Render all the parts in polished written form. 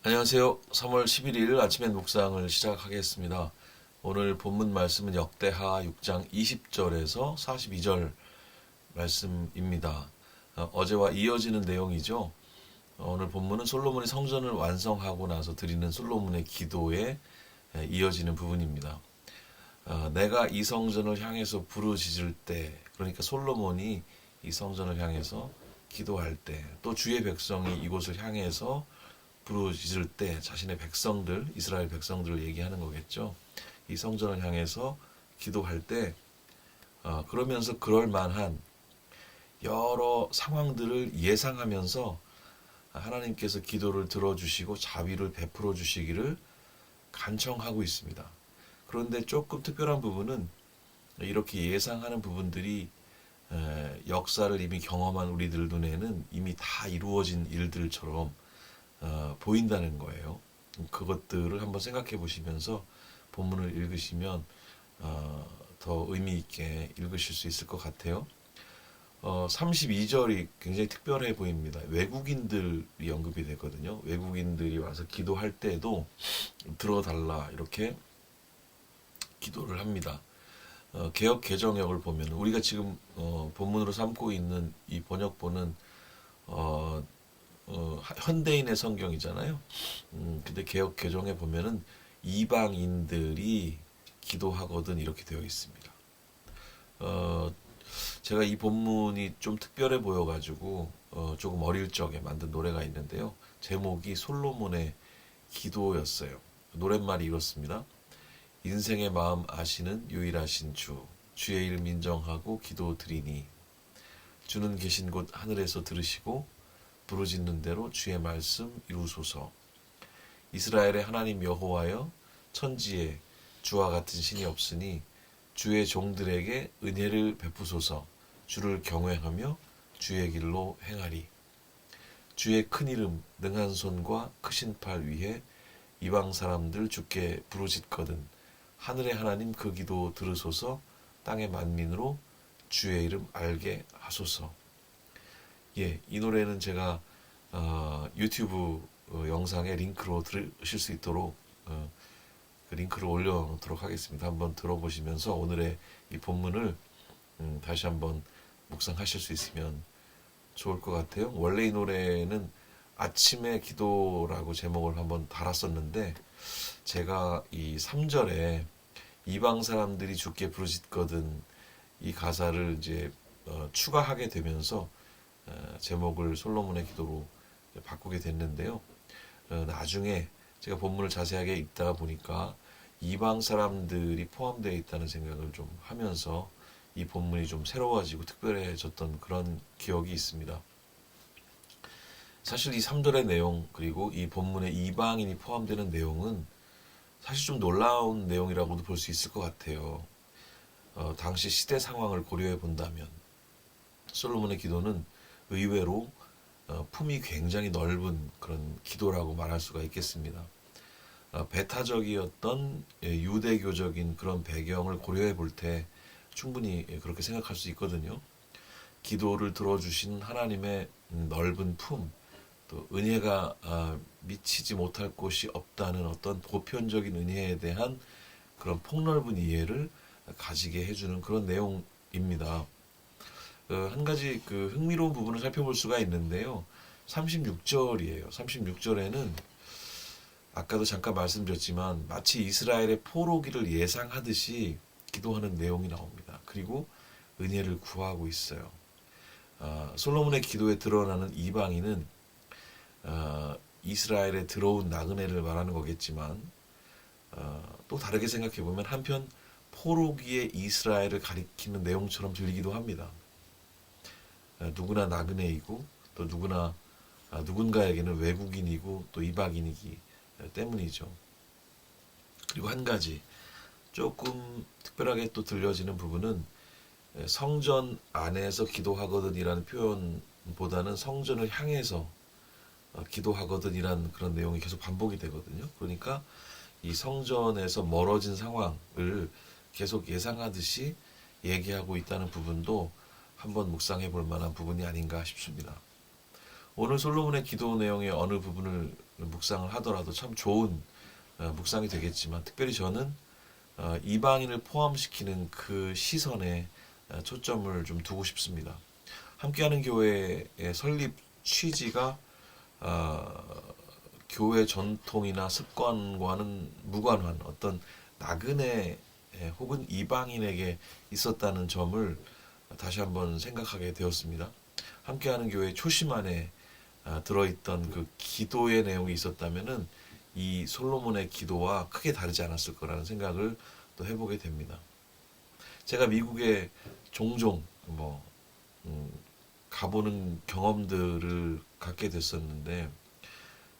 안녕하세요. 3월 11일 아침엔 묵상을 시작하겠습니다. 오늘 본문 말씀은 역대하 6장 20절에서 42절 말씀입니다. 어제와 이어지는 내용이죠. 오늘 본문은 솔로몬이 성전을 완성하고 나서 드리는 솔로몬의 기도에 이어지는 부분입니다. 내가 이 성전을 향해서 부르짖을 때, 그러니까 솔로몬이 이 성전을 향해서 기도할 때, 또 주의 백성이 이곳을 향해서 부르짖을 때 자신의 백성들, 이스라엘 백성들을 얘기하는 거겠죠. 이 성전을 향해서 기도할 때 그러면서 그럴 만한 여러 상황들을 예상하면서 하나님께서 기도를 들어주시고 자비를 베풀어 주시기를 간청하고 있습니다. 그런데 조금 특별한 부분은 이렇게 예상하는 부분들이 역사를 이미 경험한 우리들 눈에는 이미 다 이루어진 일들처럼 보인다는 거예요. 그것들을 한번 생각해 보시면서 본문을 읽으시면 더 의미 있게 읽으실 수 있을 것 같아요. 32절이 굉장히 특별해 보입니다. 외국인들이 언급이 되거든요. 외국인들이 와서 기도할 때도 들어달라 이렇게 기도를 합니다. 개역 개정역을 보면 우리가 지금 본문으로 삼고 있는 이 번역본은 현대인의 성경이잖아요. 근데 개역 개정에 보면은 이방인들이 기도하거든 이렇게 되어 있습니다. 제가 이 본문이 좀 특별해 보여가지고 조금 어릴 적에 만든 노래가 있는데요. 제목이 솔로몬의 기도였어요. 노랫말이 이렇습니다. 인생의 마음 아시는 유일하신 주, 주의 이름 인정하고 기도 드리니 주는 계신 곳 하늘에서 들으시고 부르짖는 대로 주의 말씀 이루소서. 이스라엘의 하나님 여호와여, 천지에 주와 같은 신이 없으니 주의 종들에게 은혜를 베푸소서. 주를 경외하며 주의 길로 행하리. 주의 큰 이름 능한 손과 크신 팔 위에 이방 사람들 주께 부르짖거든 하늘의 하나님 그 기도 들으소서. 땅의 만민으로 주의 이름 알게 하소서. 예, 이 노래는 제가 유튜브 영상에 링크로 들으실 수 있도록 그 링크를 올려놓도록 하겠습니다. 한번 들어보시면서 오늘의 이 본문을 다시 한번 묵상하실 수 있으면 좋을 것 같아요. 원래 이 노래는 아침의 기도라고 제목을 한번 달았었는데 제가 이 3절에 이방 사람들이 주께 부르짖거든 이 가사를 이제 추가하게 되면서 제목을 솔로몬의 기도로 바꾸게 됐는데요. 나중에 제가 본문을 자세하게 읽다가 보니까 이방 사람들이 포함되어 있다는 생각을 좀 하면서 이 본문이 좀 새로워지고 특별해졌던 그런 기억이 있습니다. 사실 이 3절의 내용 그리고 이 본문에 이방인이 포함되는 내용은 사실 좀 놀라운 내용이라고도 볼 수 있을 것 같아요. 당시 시대 상황을 고려해 본다면 솔로몬의 기도는 의외로 품이 굉장히 넓은 그런 기도라고 말할 수가 있겠습니다. 배타적이었던 유대교적인 그런 배경을 고려해 볼 때 충분히 그렇게 생각할 수 있거든요. 기도를 들어주신 하나님의 넓은 품, 또 은혜가 미치지 못할 곳이 없다는 어떤 보편적인 은혜에 대한 그런 폭넓은 이해를 가지게 해주는 그런 내용입니다. 한 가지 그 흥미로운 부분을 살펴볼 수가 있는데요. 36절이에요. 36절에는 아까도 잠깐 말씀드렸지만 마치 이스라엘의 포로기를 예상하듯이 기도하는 내용이 나옵니다. 그리고 은혜를 구하고 있어요. 솔로몬의 기도에 드러나는 이방인은 이스라엘에 들어온 나그네를 말하는 거겠지만 또 다르게 생각해 보면 한편 포로기의 이스라엘을 가리키는 내용처럼 들리기도 합니다. 누구나 나그네이고 또 누군가에게는 외국인이고 또 이방인이기 때문이죠. 그리고 한 가지 조금 특별하게 또 들려지는 부분은 성전 안에서 기도하거든이라는 표현보다는 성전을 향해서 기도하거든이라는 그런 내용이 계속 반복이 되거든요. 그러니까 이 성전에서 멀어진 상황을 계속 예상하듯이 얘기하고 있다는 부분도 한번 묵상해 볼 만한 부분이 아닌가 싶습니다. 오늘 솔로몬의 기도 내용의 어느 부분을 묵상을 하더라도 참 좋은 묵상이 되겠지만, 특별히 저는 이방인을 포함시키는 그 시선에 초점을 좀 두고 싶습니다. 함께하는 교회의 설립 취지가 교회 전통이나 습관과는 무관한 어떤 나그네 혹은 이방인에게 있었다는 점을 다시 한번 생각하게 되었습니다. 함께하는 교회 초심 안에 들어있던 그 기도의 내용이 있었다면은 이 솔로몬의 기도와 크게 다르지 않았을 거라는 생각을 또 해보게 됩니다. 제가 미국에 종종 가보는 경험들을 갖게 됐었는데,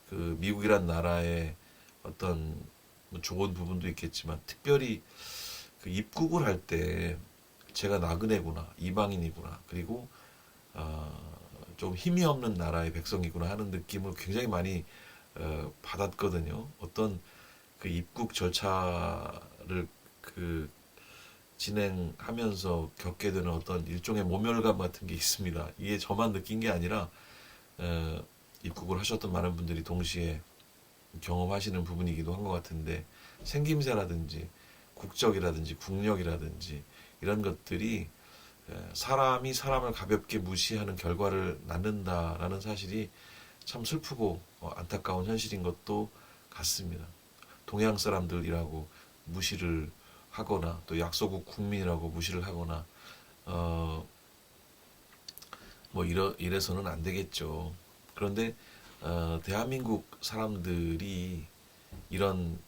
그 미국이란 나라의 어떤 좋은 부분도 있겠지만, 특별히 그 입국을 할 때 제가 나그네구나, 이방인이구나, 그리고 좀 힘이 없는 나라의 백성이구나 하는 느낌을 굉장히 많이 받았거든요. 어떤 그 입국 절차를 그 진행하면서 겪게 되는 어떤 일종의 모멸감 같은 게 있습니다. 이게 저만 느낀 게 아니라 입국을 하셨던 많은 분들이 동시에 경험하시는 부분이기도 한 것 같은데, 생김새라든지 국적이라든지 국력이라든지 이런 것들이 사람이 사람을 가볍게 무시하는 결과를 낳는다라는 사실이 참 슬프고 안타까운 현실인 것도 같습니다. 동양 사람들이라고 무시를 하거나 또 약소국 국민이라고 무시를 하거나 이래서는 안 되겠죠. 그런데 대한민국 사람들이 이런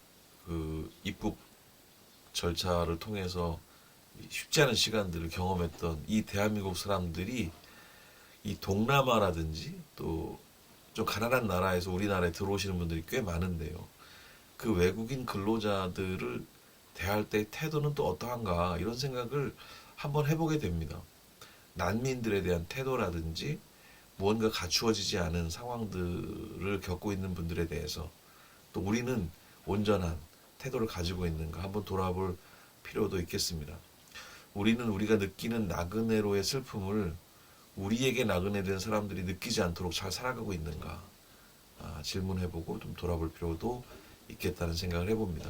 그 입국 절차를 통해서 쉽지 않은 시간들을 경험했던 이 대한민국 사람들이 이 동남아라든지 또 좀 가난한 나라에서 우리나라에 들어오시는 분들이 꽤 많은데요. 그 외국인 근로자들을 대할 때 태도는 또 어떠한가, 이런 생각을 한번 해보게 됩니다. 난민들에 대한 태도라든지 무언가 갖추어지지 않은 상황들을 겪고 있는 분들에 대해서 또 우리는 온전한 태도를 가지고 있는가 한번 돌아볼 필요도 있겠습니다. 우리는 우리가 느끼는 나그네로의 슬픔을 우리에게 나그네 된 사람들이 느끼지 않도록 잘 살아가고 있는가 질문해보고 좀 돌아볼 필요도 있겠다는 생각을 해봅니다.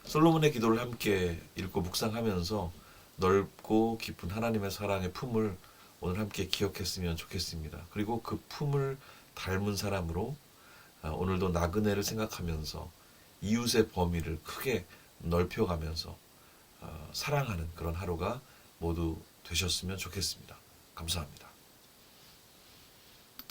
솔로몬의 기도를 함께 읽고 묵상하면서 넓고 깊은 하나님의 사랑의 품을 오늘 함께 기억했으면 좋겠습니다. 그리고 그 품을 닮은 사람으로 오늘도 나그네를 생각하면서 이웃의 범위를 크게 넓혀가면서 사랑하는 그런 하루가 모두 되셨으면 좋겠습니다. 감사합니다.